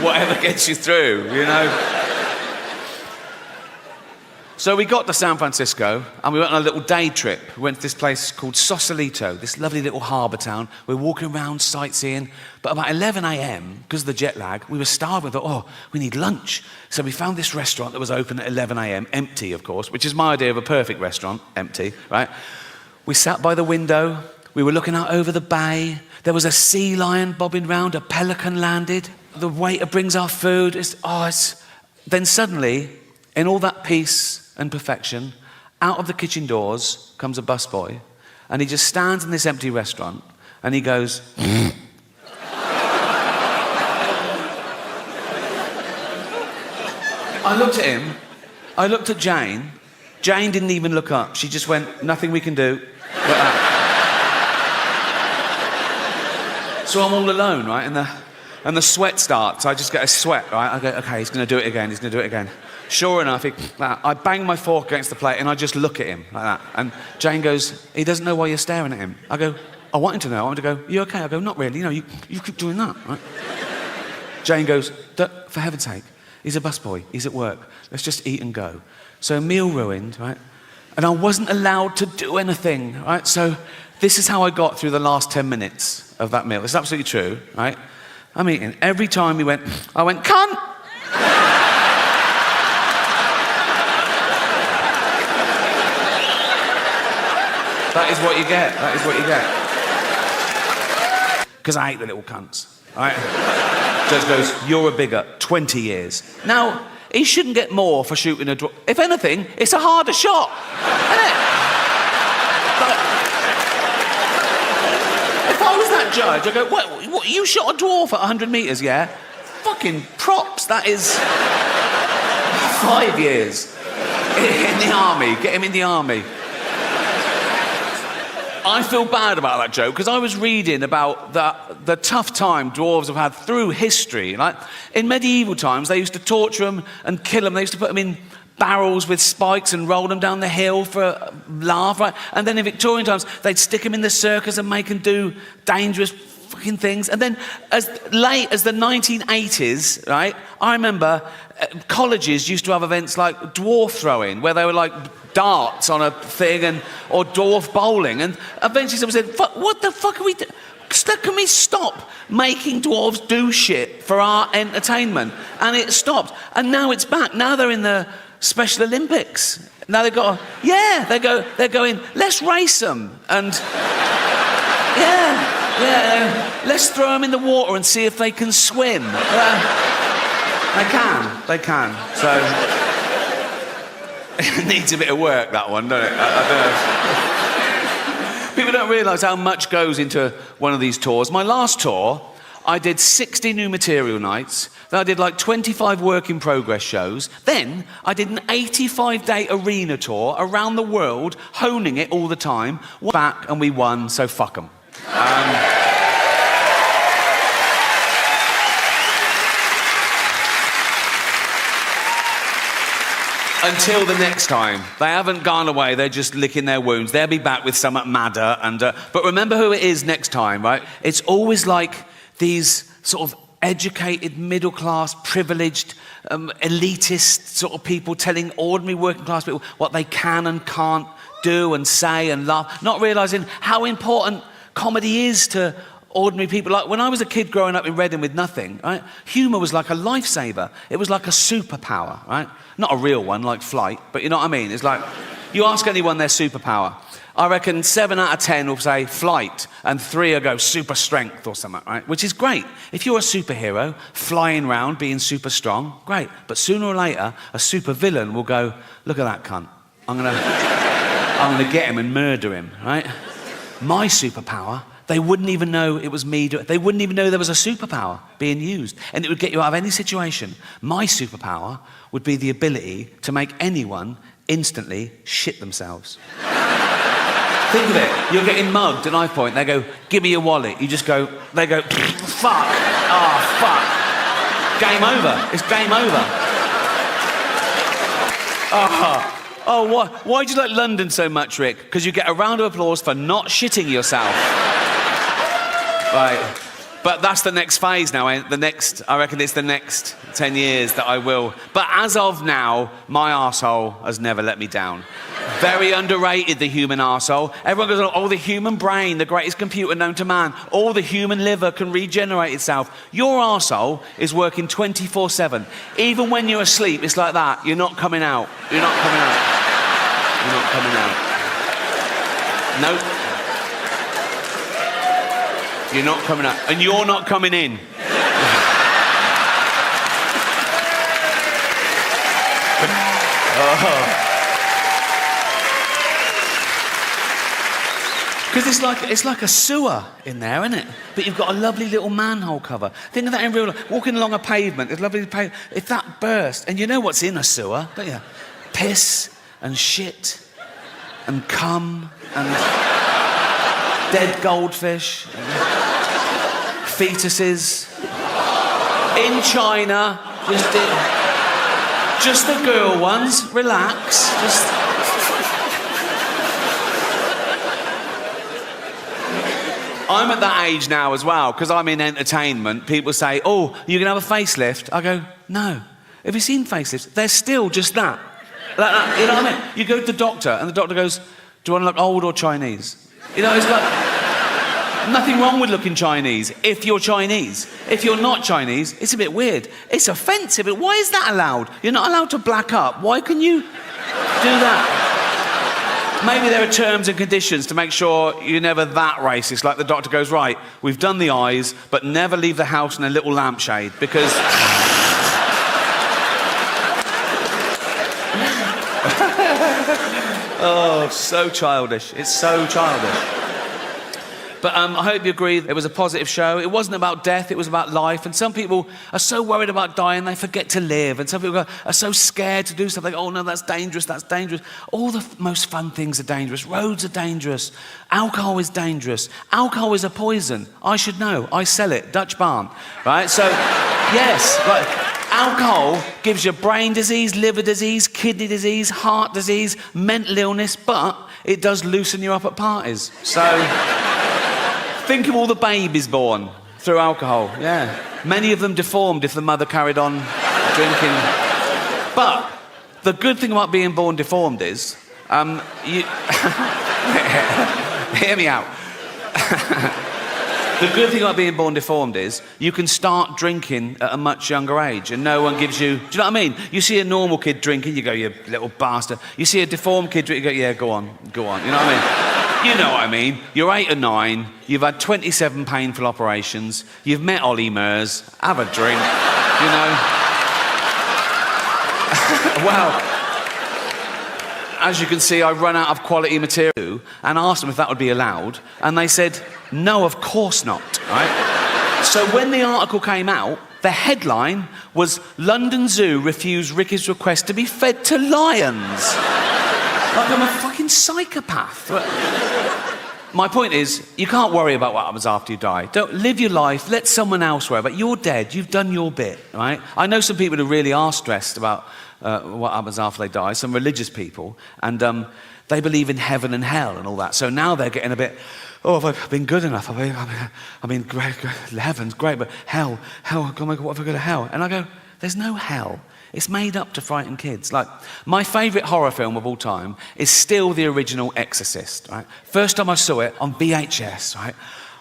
Whatever gets you through, you know? So we got to San Francisco and we went on a little day trip. We went to this place called Sausalito, this lovely little harbour town. We were walking around sightseeing, but about 11 a.m, because of the jet lag, we were starving. We thought, oh, we need lunch. So we found this restaurant that was open at 11 a.m, empty, of course, which is my idea of a perfect restaurant, empty, right? We sat by the window, we were looking out over the bay. There was a sea lion bobbing round, a pelican landed. The waiter brings our food. Then suddenly, in all that peace and perfection, out of the kitchen doors comes a busboy, and he just stands in this empty restaurant, and he goes... I looked at him, I looked at Jane. Jane didn't even look up. She just went, nothing we can do. Like that. So I'm all alone, right? And the sweat starts. I just get a sweat, right? I go, okay, he's going to do it again. He's going to do it again. Sure enough, I bang my fork against the plate and I just look at him like that. And Jane goes, he doesn't know why you're staring at him. I go, I want him to know. I want him to go, you okay? I go, not really. You know, you keep doing that, right? Jane goes, for heaven's sake, he's a busboy. He's at work. Let's just eat and go. So meal ruined, right? And I wasn't allowed to do anything, right? So this is how I got through the last 10 minutes of that meal. It's absolutely true, right? I'm eating. Every time he went, I went, cunt! That is what you get. That is what you get. Because I hate the little cunts. All right? Judge goes, you're a bigot. 20 years. Now, he shouldn't get more for shooting a dwarf. If anything, it's a harder shot. Isn't it? But if I was that judge, I'd go, what, you shot a dwarf at 100 metres, yeah? Fucking props. That is 5 years. In the army. Get him in the army. I feel bad about that joke because I was reading about the tough time dwarves have had through history. Like in medieval times, they used to torture them and kill them. They used to put them in barrels with spikes and roll them down the hill for a laugh, right? And then in Victorian times, they'd stick them in the circus and make them do dangerous fucking things. And then as late as the 1980s, right, I remember colleges used to have events like dwarf throwing, where they were like darts on a thing, or dwarf bowling. And eventually someone said, what the fuck are we doing? Can we stop making dwarves do shit for our entertainment? And it stopped. And now it's back. Now they're in the Special Olympics. Now they've got, they're going, let's race them. And let's throw them in the water and see if they can swim. They can. So it needs a bit of work, that one, doesn't it? I don't know. People don't realise how much goes into one of these tours. My last tour, I did 60 new material nights. Then I did like 25 work in progress shows. Then I did an 85-day arena tour around the world, honing it all the time. We're back and we won, so fuck 'em. Until the next time. They haven't gone away, they're just licking their wounds. They'll be back with something madder. But remember who it is next time, right? It's always like these sort of educated, middle-class, privileged, elitist sort of people telling ordinary working-class people what they can and can't do and say and laugh, not realising how important comedy is to ordinary people. Like when I was a kid growing up in Reading with nothing, right? Humour was like a lifesaver. It was like a superpower, right? Not a real one like flight, but you know what I mean? It's like, you ask anyone their superpower, I reckon 7 out of 10 will say flight, and 3 will go super strength or something, right? Which is great. If you're a superhero, flying around, being super strong, great. But sooner or later, a super villain will go, look at that cunt. I'm gonna get him and murder him, right? My superpower, they wouldn't even know it was me. They wouldn't even know there was a superpower being used. And it would get you out of any situation. My superpower would be the ability to make anyone instantly shit themselves. Think of it. You're getting mugged at knife point. They go, give me your wallet. You just go, they go, fuck. Oh, fuck. Game over. It's game over. Why do you like London so much, Rick? Because you get a round of applause for not shitting yourself. Right. But that's the next phase now. I reckon it's the next 10 years that I will. But as of now, my arsehole has never let me down. Very underrated, the human arsehole. Everyone goes, oh, the human brain, the greatest computer known to man. All the human liver can regenerate itself. Your arsehole is working 24/7. Even when you're asleep, it's like that. You're not coming out. You're not coming out. You're not coming out. Nope. You're not coming out. And you're not coming in. Because it's like a sewer in there, isn't it? But you've got a lovely little manhole cover. Think of that in real life. Walking along a pavement, it's lovely pavement. If that burst, and you know what's in a sewer, don't you? Piss and shit and cum and dead goldfish, fetuses. In China, just the girl ones. Relax. I'm at that age now as well, because I'm in entertainment. People say, oh, you can have a facelift. I go, no. Have you seen facelifts? They're still just that. Like that. You know what I mean? You go to the doctor, and the doctor goes, do you want to look old or Chinese? You know, it's like, nothing wrong with looking Chinese if you're Chinese. If you're not Chinese, it's a bit weird. It's offensive. Why is that allowed? You're not allowed to black up. Why can you do that? Maybe there are terms and conditions to make sure you're never that racist. Like the doctor goes, right, we've done the eyes, but never leave the house in a little lampshade, because... Oh, so childish. It's so childish. But I hope you agree it was a positive show. It wasn't about death, it was about life. And some people are so worried about dying, they forget to live. And some people are so scared to do something. Oh, no, that's dangerous, that's dangerous. All the most fun things are dangerous. Roads are dangerous. Alcohol is dangerous. Alcohol is a poison. I should know. I sell it. Dutch barn. Right? So, yes. Right. Alcohol gives you brain disease, liver disease, kidney disease, heart disease, mental illness, but it does loosen you up at parties. So... Think of all the babies born through alcohol, yeah. Many of them deformed if the mother carried on drinking. But the good thing about being born deformed is, you... Hear me out. The good thing about being born deformed is you can start drinking at a much younger age and no one gives you... Do you know what I mean? You see a normal kid drinking, you go, you little bastard. You see a deformed kid drinking, you go, yeah, go on. You know what I mean? You know what I mean. You're 8 or 9, you've had 27 painful operations, you've met Ollie Murs, have a drink, you know. Well, as you can see, I run out of quality material and asked them if that would be allowed, and they said, no, of course not, right? So when the article came out, the headline was London Zoo refused Ricky's request to be fed to lions. Like I'm a fucking psychopath. My point is, you can't worry about what happens after you die. Don't live your life, let someone else worry about it. You're dead, you've done your bit, right? I know some people who really are stressed about what happens after they die, some religious people, and they believe in heaven and hell and all that. So now they're getting a bit, oh, have I been good enough? I mean, great, heaven's great, but hell, God, what if I go to hell? And I go, there's no hell. It's made up to frighten kids. Like, my favourite horror film of all time is still the original Exorcist, right? First time I saw it on VHS, right?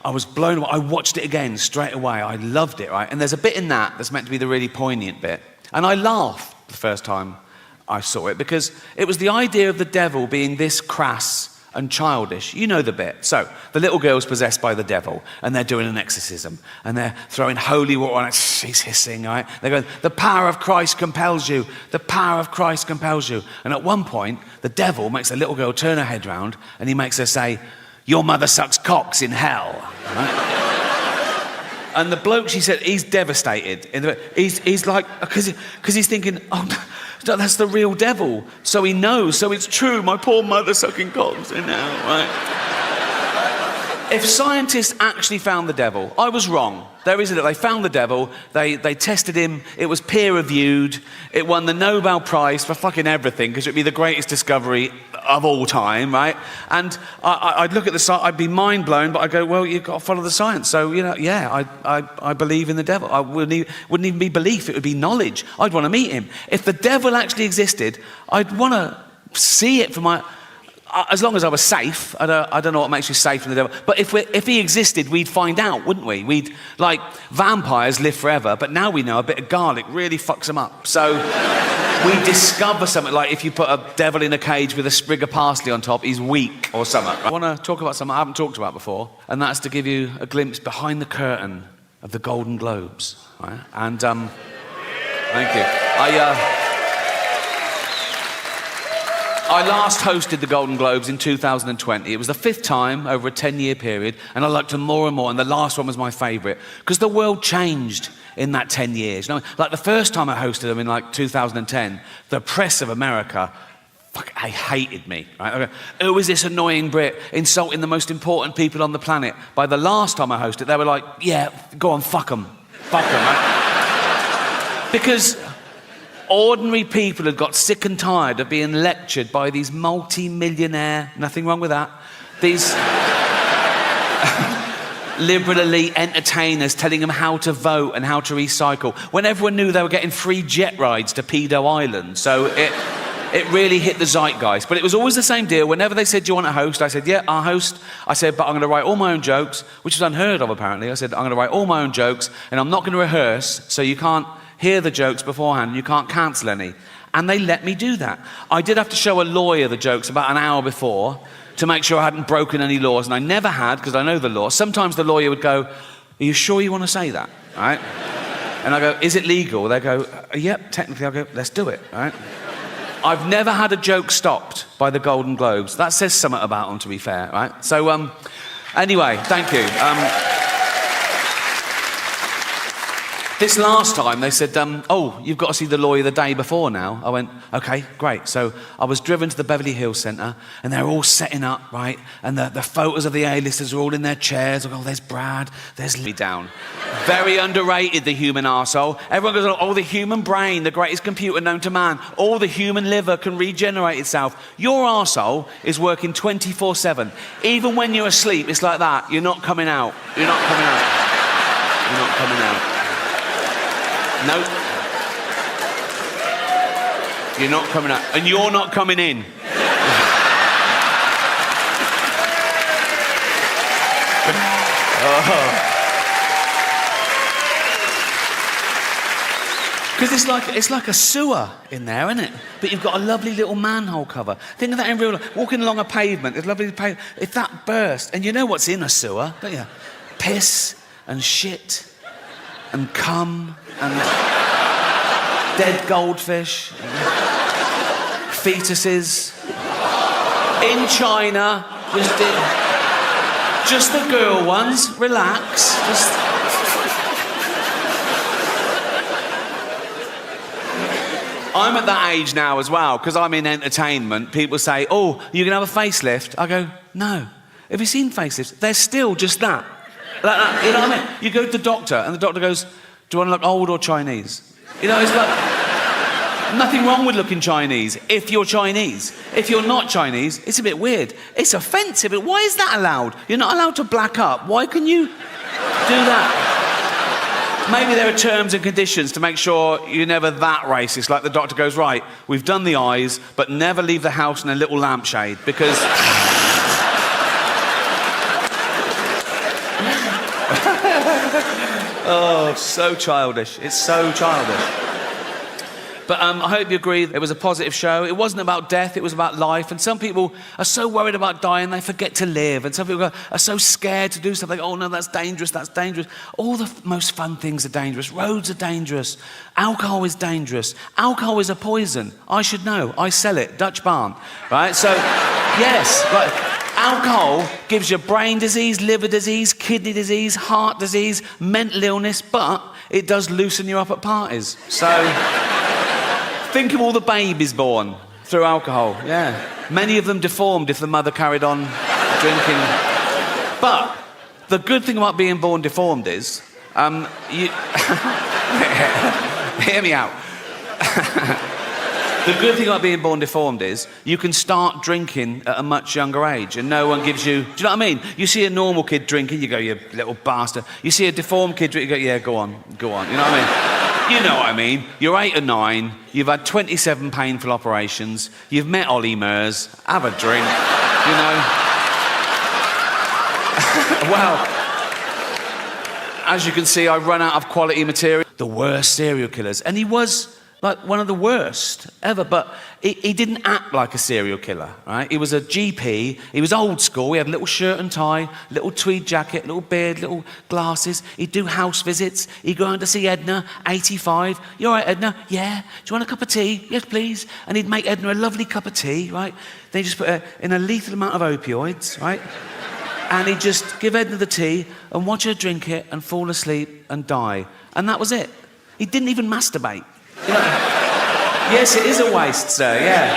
I was blown away. I watched it again straight away. I loved it, right? And there's a bit in that that's meant to be the really poignant bit. And I laughed the first time I saw it because it was the idea of the devil being this crass and childish. You know the bit. So, the little girl's possessed by the devil, and they're doing an exorcism, and they're throwing holy water on it. She's hissing, right? They're going, the power of Christ compels you. The power of Christ compels you. And at one point, the devil makes the little girl turn her head round, and he makes her say, your mother sucks cocks in hell. Right? And the bloke, she said, he's devastated. He's like, because he's thinking, oh, that's the real devil. So he knows, so it's true, my poor mother sucking cocks in hell, right? If scientists actually found the devil, I was wrong. They found the devil, they tested him, it was peer-reviewed, it won the Nobel Prize for fucking everything, because it'd be the greatest discovery of all time, right? And I'd look at the science, I'd be mind-blown, but I'd go, well, you've got to follow the science. So, you know, yeah, I believe in the devil. I wouldn't even be belief, it would be knowledge. I'd want to meet him. If the devil actually existed, I'd want to see it for my... As long as I was safe, I don't know what makes you safe from the devil. But if he existed, we'd find out, wouldn't we? We'd, like, vampires live forever, but now we know a bit of garlic really fucks them up. So we discover something, like if you put a devil in a cage with a sprig of parsley on top, he's weak or something. I want to talk about something I haven't talked about before, and that's to give you a glimpse behind the curtain of the Golden Globes. Right? And, thank you. I last hosted the Golden Globes in 2020. It was the 5th time over a 10-year period, and I liked them more and more, and the last one was my favourite, because the world changed in that 10 years. You know, like the first time I hosted them in like 2010, the press of America, they hated me. Right? Who is this annoying Brit insulting the most important people on the planet? By the last time I hosted, they were like, yeah, go on, fuck them. Fuck them, right? Because... ordinary people had got sick and tired of being lectured by these multi-millionaire, nothing wrong with that, these liberal elite entertainers telling them how to vote and how to recycle, when everyone knew they were getting free jet rides to Pedo Island. So it really hit the zeitgeist. But it was always the same deal. Whenever they said, do you want to host? I said, yeah, I'll host. I said, but I'm going to write all my own jokes, which is unheard of, apparently. I said, I'm going to write all my own jokes, and I'm not going to rehearse, so you can't hear the jokes beforehand, you can't cancel any. And they let me do that. I did have to show a lawyer the jokes about an hour before to make sure I hadn't broken any laws, and I never had, because I know the law. Sometimes the lawyer would go, are you sure you want to say that? Right? And I go, is it legal? They go, yep, technically. I go, let's do it. Right? I've never had a joke stopped by the Golden Globes. That says something about them, to be fair, right? So, anyway, thank you. This last time, they said, oh, you've got to see the lawyer the day before now. I went, okay, great. So I was driven to the Beverly Hills Centre, and they're all setting up, right? And the photos of the A-listers are all in their chairs. I go, oh, there's Brad, there's Lee down. Very underrated, the human arsehole. Everyone goes, oh, the human brain, the greatest computer known to man. All the human liver can regenerate itself. Your arsehole is working 24/7. Even when you're asleep, it's like that. You're not coming out. You're not coming out. You're not coming out. No. You're not coming out. And you're not coming in. Because it's like a sewer in there, isn't it? But you've got a lovely little manhole cover. Think of that in real life. Walking along a pavement, it's lovely pavement. If that burst, and you know what's in a sewer, don't you? Piss and shit and cum and dead goldfish, fetuses. In China, just the girl ones, relax. I'm at that age now as well, because I'm in entertainment. People say, oh, you can have a facelift. I go, no. Have you seen facelifts? They're still just that. Like that. You know what I mean? You go to the doctor, and the doctor goes, do you want to look old or Chinese? You know, it's like... Nothing wrong with looking Chinese, if you're Chinese. If you're not Chinese, it's a bit weird. It's offensive. Why is that allowed? You're not allowed to black up. Why can you do that? Maybe there are terms and conditions to make sure you're never that racist. Like the doctor goes, right, we've done the eyes, but never leave the house in a little lampshade, because... Oh, so childish. It's so childish. But I hope you agree it was a positive show. It wasn't about death, it was about life. And some people are so worried about dying, they forget to live. And some people are so scared to do something. Oh, no, that's dangerous, that's dangerous. All the most fun things are dangerous. Roads are dangerous. Alcohol is dangerous. Alcohol is a poison. I should know. I sell it. Dutch barn. Right? So, yes. Right. Alcohol gives you brain disease, liver disease, kidney disease, heart disease, mental illness, but it does loosen you up at parties. So... Think of all the babies born through alcohol, yeah. Many of them deformed if the mother carried on drinking. But the good thing about being born deformed is, you... Hear me out. The good thing about being born deformed is you can start drinking at a much younger age and no one gives you... Do you know what I mean? You see a normal kid drinking, you go, you little bastard. You see a deformed kid drinking, you go, yeah, go on. You know what I mean? You know what I mean. You're 8 or 9, you've had 27 painful operations, you've met Ollie Murs, have a drink, you know. Well, as you can see, I run out of quality material. The worst serial killers. And he was... like one of the worst ever, but he didn't act like a serial killer, right? He was a GP, he was old school, he had a little shirt and tie, little tweed jacket, little beard, little glasses. He'd do house visits, he'd go on to see Edna, 85. You all right, Edna? Yeah. Do you want a cup of tea? Yes, please. And he'd make Edna a lovely cup of tea, right? Then he'd just put her in a lethal amount of opioids, right? And he'd just give Edna the tea and watch her drink it and fall asleep and die. And that was it. He didn't even masturbate. You know, yes, it is a waste, sir, yeah.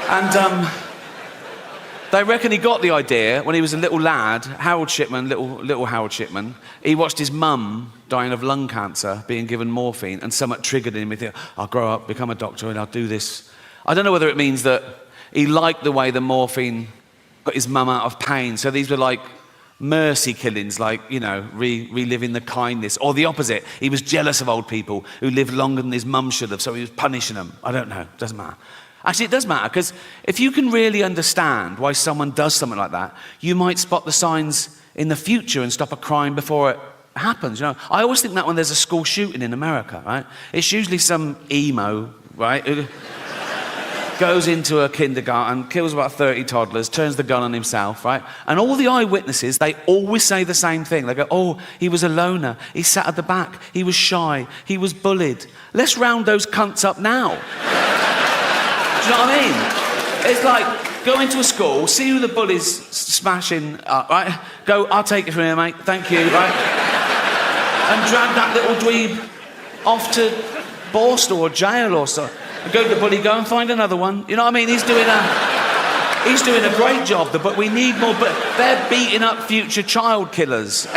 And they reckon he got the idea when he was a little lad, Harold Shipman, little Harold Shipman. He watched his mum dying of lung cancer, being given morphine, and somewhat triggered him. He thought, I'll grow up, become a doctor, and I'll do this. I don't know whether it means that he liked the way the morphine got his mum out of pain. So these were like mercy killings, like, you know, reliving the kindness, or the opposite. He was jealous of old people who lived longer than his mum should have, so he was punishing them. I don't know, doesn't matter. Actually, it does matter, because if you can really understand why someone does something like that, you might spot the signs in the future and stop a crime before it happens. You know, I always think that when there's a school shooting in America, right, it's usually some emo, right, who goes into a kindergarten, kills about 30 toddlers, turns the gun on himself, right? And all the eyewitnesses, they always say the same thing. They go, oh, he was a loner, he sat at the back, he was shy, he was bullied. Let's round those cunts up now. Do you know what I mean? It's like, go into a school, see who the bully's smashing up, right? Go, I'll take it from here, mate, thank you, right? And drag that little dweeb off to Borstal or jail or so. Go to the bully, go and find another one. You know what I mean? He's doing a great job, but we need more. But they're beating up future child killers.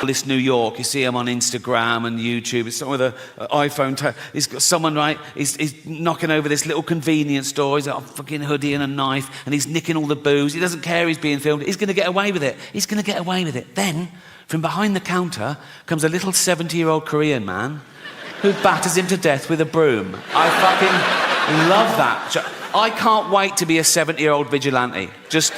This New York, you see him on Instagram and YouTube. It's someone with an iPhone. He's got someone, right? He's knocking over this little convenience store. He's got a fucking hoodie and a knife, and he's nicking all the booze. He doesn't care he's being filmed. He's going to get away with it. He's going to get away with it. Then, from behind the counter, comes a little 70-year-old Korean man who batters him to death with a broom. I fucking love that. I can't wait to be a 70-year-old vigilante, just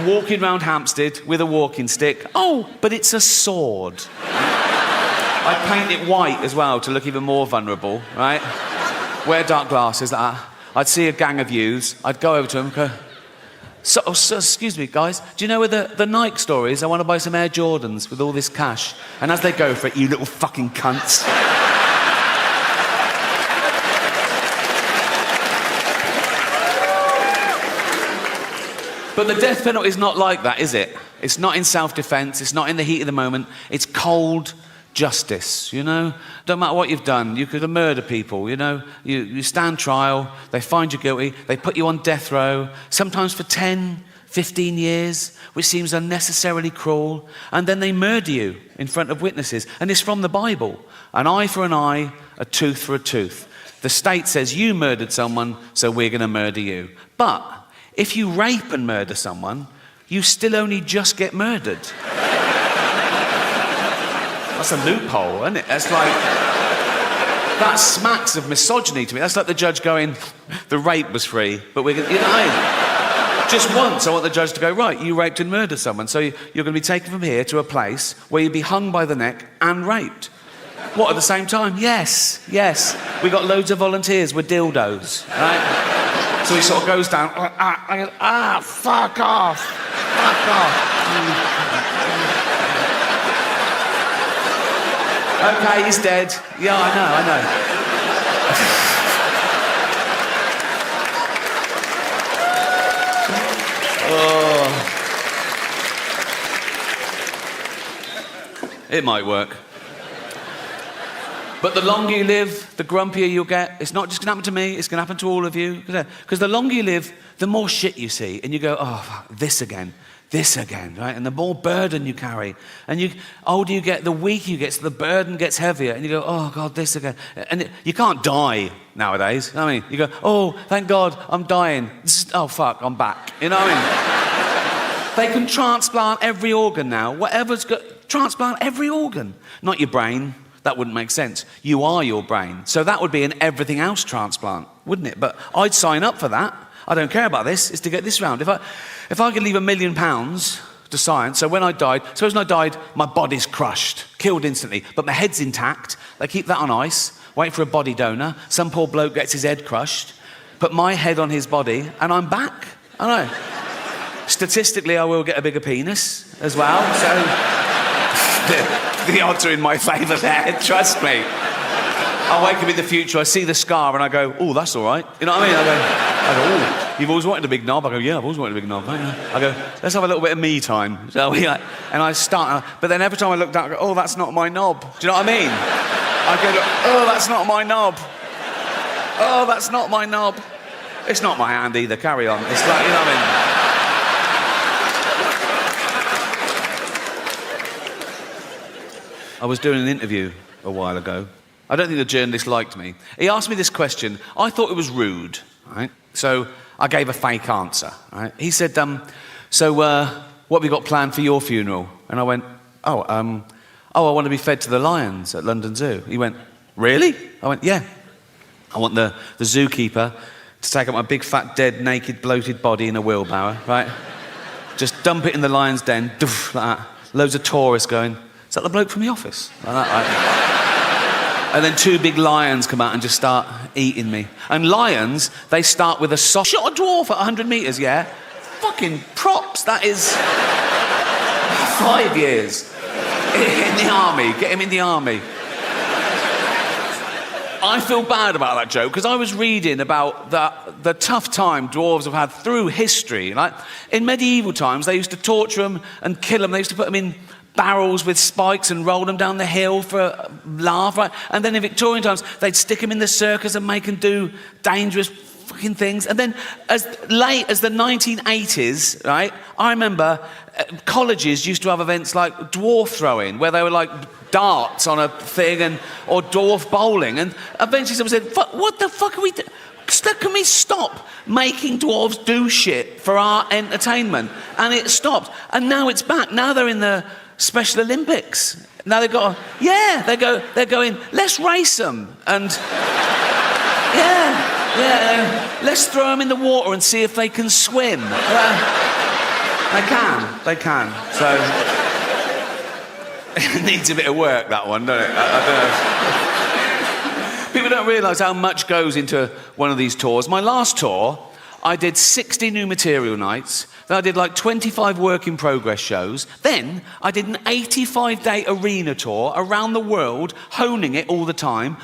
walking around Hampstead with a walking stick. Oh, but it's a sword. I paint it white as well to look even more vulnerable, right? Wear dark glasses. I'd see a gang of youths. I'd go over to them and go, so, excuse me, guys, do you know where the Nike store is? I want to buy some Air Jordans with all this cash. And as they go for it, you little fucking cunts. But the death penalty is not like that, is it? It's not in self-defense, it's not in the heat of the moment, it's cold justice, you know? Don't matter what you've done, you could have murdered people, you know? You stand trial, they find you guilty, they put you on death row, sometimes for 10, 15 years, which seems unnecessarily cruel, and then they murder you in front of witnesses. And it's from the Bible. An eye for an eye, a tooth for a tooth. The state says you murdered someone, so we're going to murder you. But if you rape and murder someone, you still only just get murdered. That's a loophole, isn't it? That's like... That smacks of misogyny to me. That's like the judge going, the rape was free, but we're going to... You know what I mean? Just once, I want the judge to go, right, you raped and murdered someone, so you're going to be taken from here to a place where you'll be hung by the neck and raped. What, at the same time? Yes, yes. We got loads of volunteers with dildos, right? So he sort of goes down, fuck off, fuck off. Okay, he's dead. Yeah, I know. Oh. It might work. But the longer you live, the grumpier you'll get. It's not just going to happen to me, it's going to happen to all of you. Because the longer you live, the more shit you see. And you go, oh, fuck, this again, right? And the more burden you carry. And the older you get, the weaker you get, so the burden gets heavier. And you go, oh, God, this again. And you can't die nowadays. I mean, you go, oh, thank God, I'm dying. Oh, fuck, I'm back. You know what I mean? They can transplant every organ now. Whatever's got... Transplant every organ. Not your brain. That wouldn't make sense. You are your brain. So that would be an everything else transplant, wouldn't it? But I'd sign up for that. I don't care about this. It's to get this round. If I could leave £1 million to science, so when I died, suppose when I died, my body's crushed, killed instantly, but my head's intact. They keep that on ice, wait for a body donor. Some poor bloke gets his head crushed, put my head on his body, and I'm back. I know. Statistically, I will get a bigger penis as well, so... The odds are in my favour there, trust me. I wake up in the future, I see the scar and I go, oh, that's all right. You know what I mean? I go, oh, you've always wanted a big knob? I go, yeah, I've always wanted a big knob. I go, let's have a little bit of me time. So and I start, but then every time I look down, I go, oh, that's not my knob. Do you know what I mean? I go, oh, that's not my knob. Oh, that's not my knob. It's not my hand either, carry on. It's like, you know what I mean? I was doing an interview a while ago. I don't think the journalist liked me. He asked me this question. I thought it was rude, right? So I gave a fake answer, right? He said, so what have you got planned for your funeral? And I went, I want to be fed to the lions at London Zoo. He went, really? I went, yeah. I want the zookeeper to take up my big, fat, dead, naked, bloated body in a wheelbarrow, right? Just dump it in the lion's den, doof, like that. Loads of tourists going, is that the bloke from The Office? Like that, right? And then 2 big lions come out and just start eating me. And lions, they start with a soft... Shot a dwarf at 100 metres, yeah? Fucking props, that is... 5 years. In the army, get him in the army. I feel bad about that joke, because I was reading about the tough time dwarves have had through history. Like, in medieval times, they used to torture them and kill them. They used to put them in barrels with spikes and roll them down the hill for a laugh, right? And then in Victorian times, they'd stick them in the circus and make them do dangerous fucking things. And then as late as the 1980s, right, I remember colleges used to have events like dwarf throwing, where they were like darts on a thing, or dwarf bowling. And eventually someone said, what the fuck are we doing? Can we stop making dwarves do shit for our entertainment? And it stopped. And now it's back. Now they're in the Special Olympics. Now they've got, they're going, let's race them. And, let's throw them in the water and see if they can swim. They can. So, it needs a bit of work, that one, doesn't it? I don't know. People don't realise how much goes into one of these tours. My last tour, I did 60 new material nights. Then I did like 25 work-in-progress shows. Then I did an 85-day arena tour around the world, honing it all the time.